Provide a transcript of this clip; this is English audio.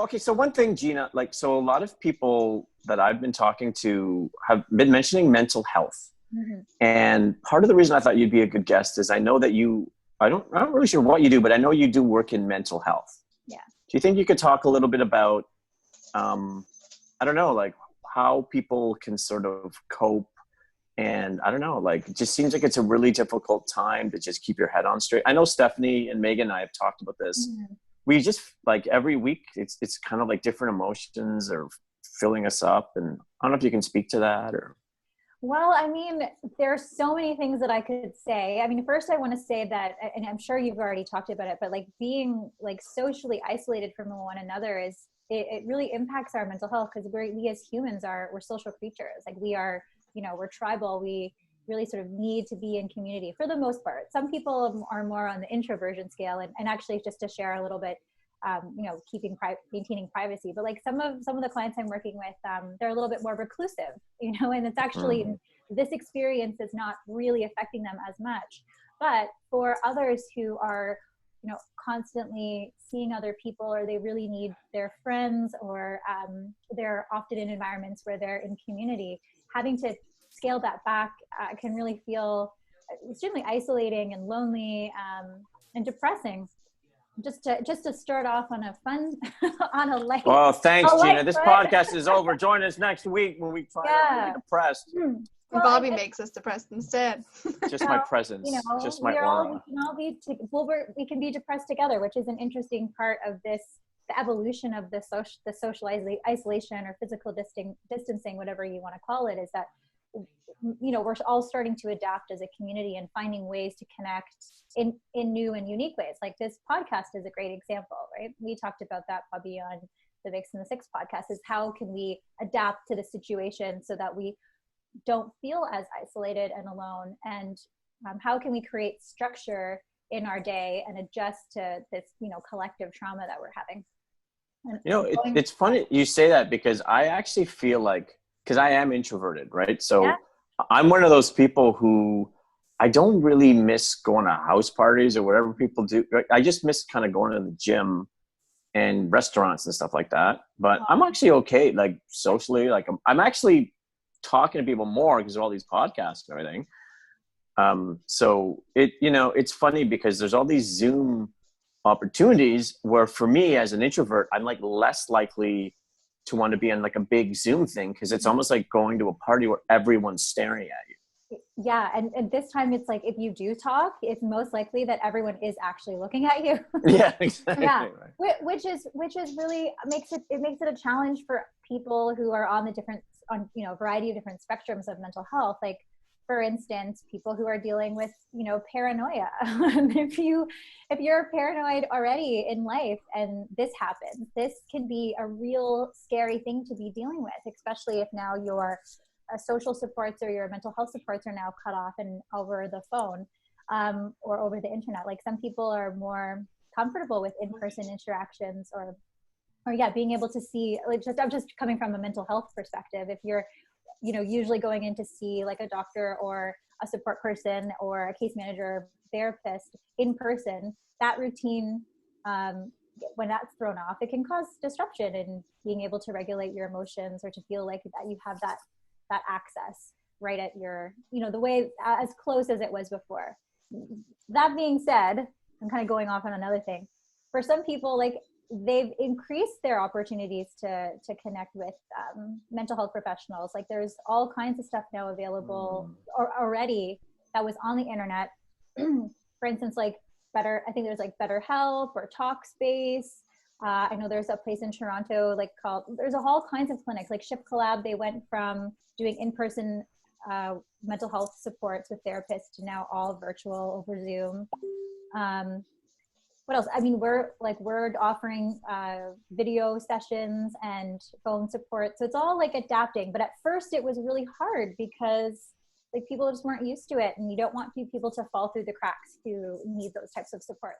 Okay, so one thing, Gina, like, so a lot of people that I've been talking to have been mentioning mental health. Mhm. And part of the reason I thought you'd be a good guest is I know that I'm not really sure what you do, but I know you do work in mental health. Yeah. Do you think you could talk a little bit about, I don't know, like how people can sort of cope? And I don't know, like, it just seems like it's a really difficult time to just keep your head on straight. I know Stephanie and Megan and I have talked about this. Mhm. We just like every week, it's kind of like different emotions are filling us up. And I don't know if you can speak to that or. Well, I mean, there's so many things that I could say. I mean, first I want to say that, and I'm sure you've already talked about it, but like being like socially isolated from one another it really impacts our mental health, because we as humans we're social creatures. Like we are, we're tribal. We really sort of need to be in community for the most part. Some people are more on the introversion scale, and actually just to share a little bit, maintaining privacy. But like some of the clients I'm working with, they're a little bit more reclusive, and it's actually, this experience is not really affecting them as much. But for others who are, constantly seeing other people, or they really need their friends, or they're often in environments where they're in community, having to scale that back can really feel extremely isolating and lonely, and depressing. Just to start off on a fun, on a light. Well, thanks, Gina. This foot. podcast is over. Join us next week when we try to really depressed. Well, Bobby makes us depressed instead. Just my presence. Just my aura. We can be depressed together, which is an interesting part of this, the evolution of the social isolation or physical distancing, whatever you want to call it, is that, we're all starting to adapt as a community and finding ways to connect in new and unique ways. Like this podcast is a great example, right? We talked about that, Bobby, on the Vix and the Six podcast, is how can we adapt to the situation so that we don't feel as isolated and alone, and how can we create structure in our day and adjust to this, collective trauma that we're having. And it's funny you say that, because I actually feel like, because I am introverted, right? So yeah. I'm one of those people who I don't really miss going to house parties or whatever people do. I just miss kind of going to the gym and restaurants and stuff like that. But I'm actually okay, like socially, like I'm actually talking to people more because of all these podcasts and everything. So it's funny because there's all these Zoom opportunities where for me as an introvert, I'm like less likely to want to be on like a big Zoom thing, because it's almost like going to a party where everyone's staring at you. Yeah, and this time it's like if you do talk, it's most likely that everyone is actually looking at you. Yeah, exactly. Yeah, right. which is really makes it a challenge for people who are on a variety of different spectrums of mental health. Like, for instance, people who are dealing with, paranoia. If you're paranoid already in life and this happens, this can be a real scary thing to be dealing with, especially if now your social supports or your mental health supports are now cut off and over the phone, or over the internet. Like some people are more comfortable with in-person interactions, or being able to see, like, I'm just coming from a mental health perspective. If you're usually going in to see like a doctor or a support person or a case manager or therapist in person, that routine, when that's thrown off, it can cause disruption in being able to regulate your emotions, or to feel like that you have that access right at your, the way as close as it was before. That being said, I'm kind of going off on another thing. For some people, like, they've increased their opportunities to connect with mental health professionals. Like there's all kinds of stuff now available already that was on the internet. For instance, like I think there's like BetterHelp or Talkspace. I know there's a place in Toronto there's all kinds of clinics like Shift Collab. They went from doing in-person mental health supports with therapists to now all virtual over Zoom. What else? I mean, we're offering video sessions and phone support. So it's all like adapting. But at first it was really hard because like people just weren't used to it, and you don't want people to fall through the cracks who need those types of supports.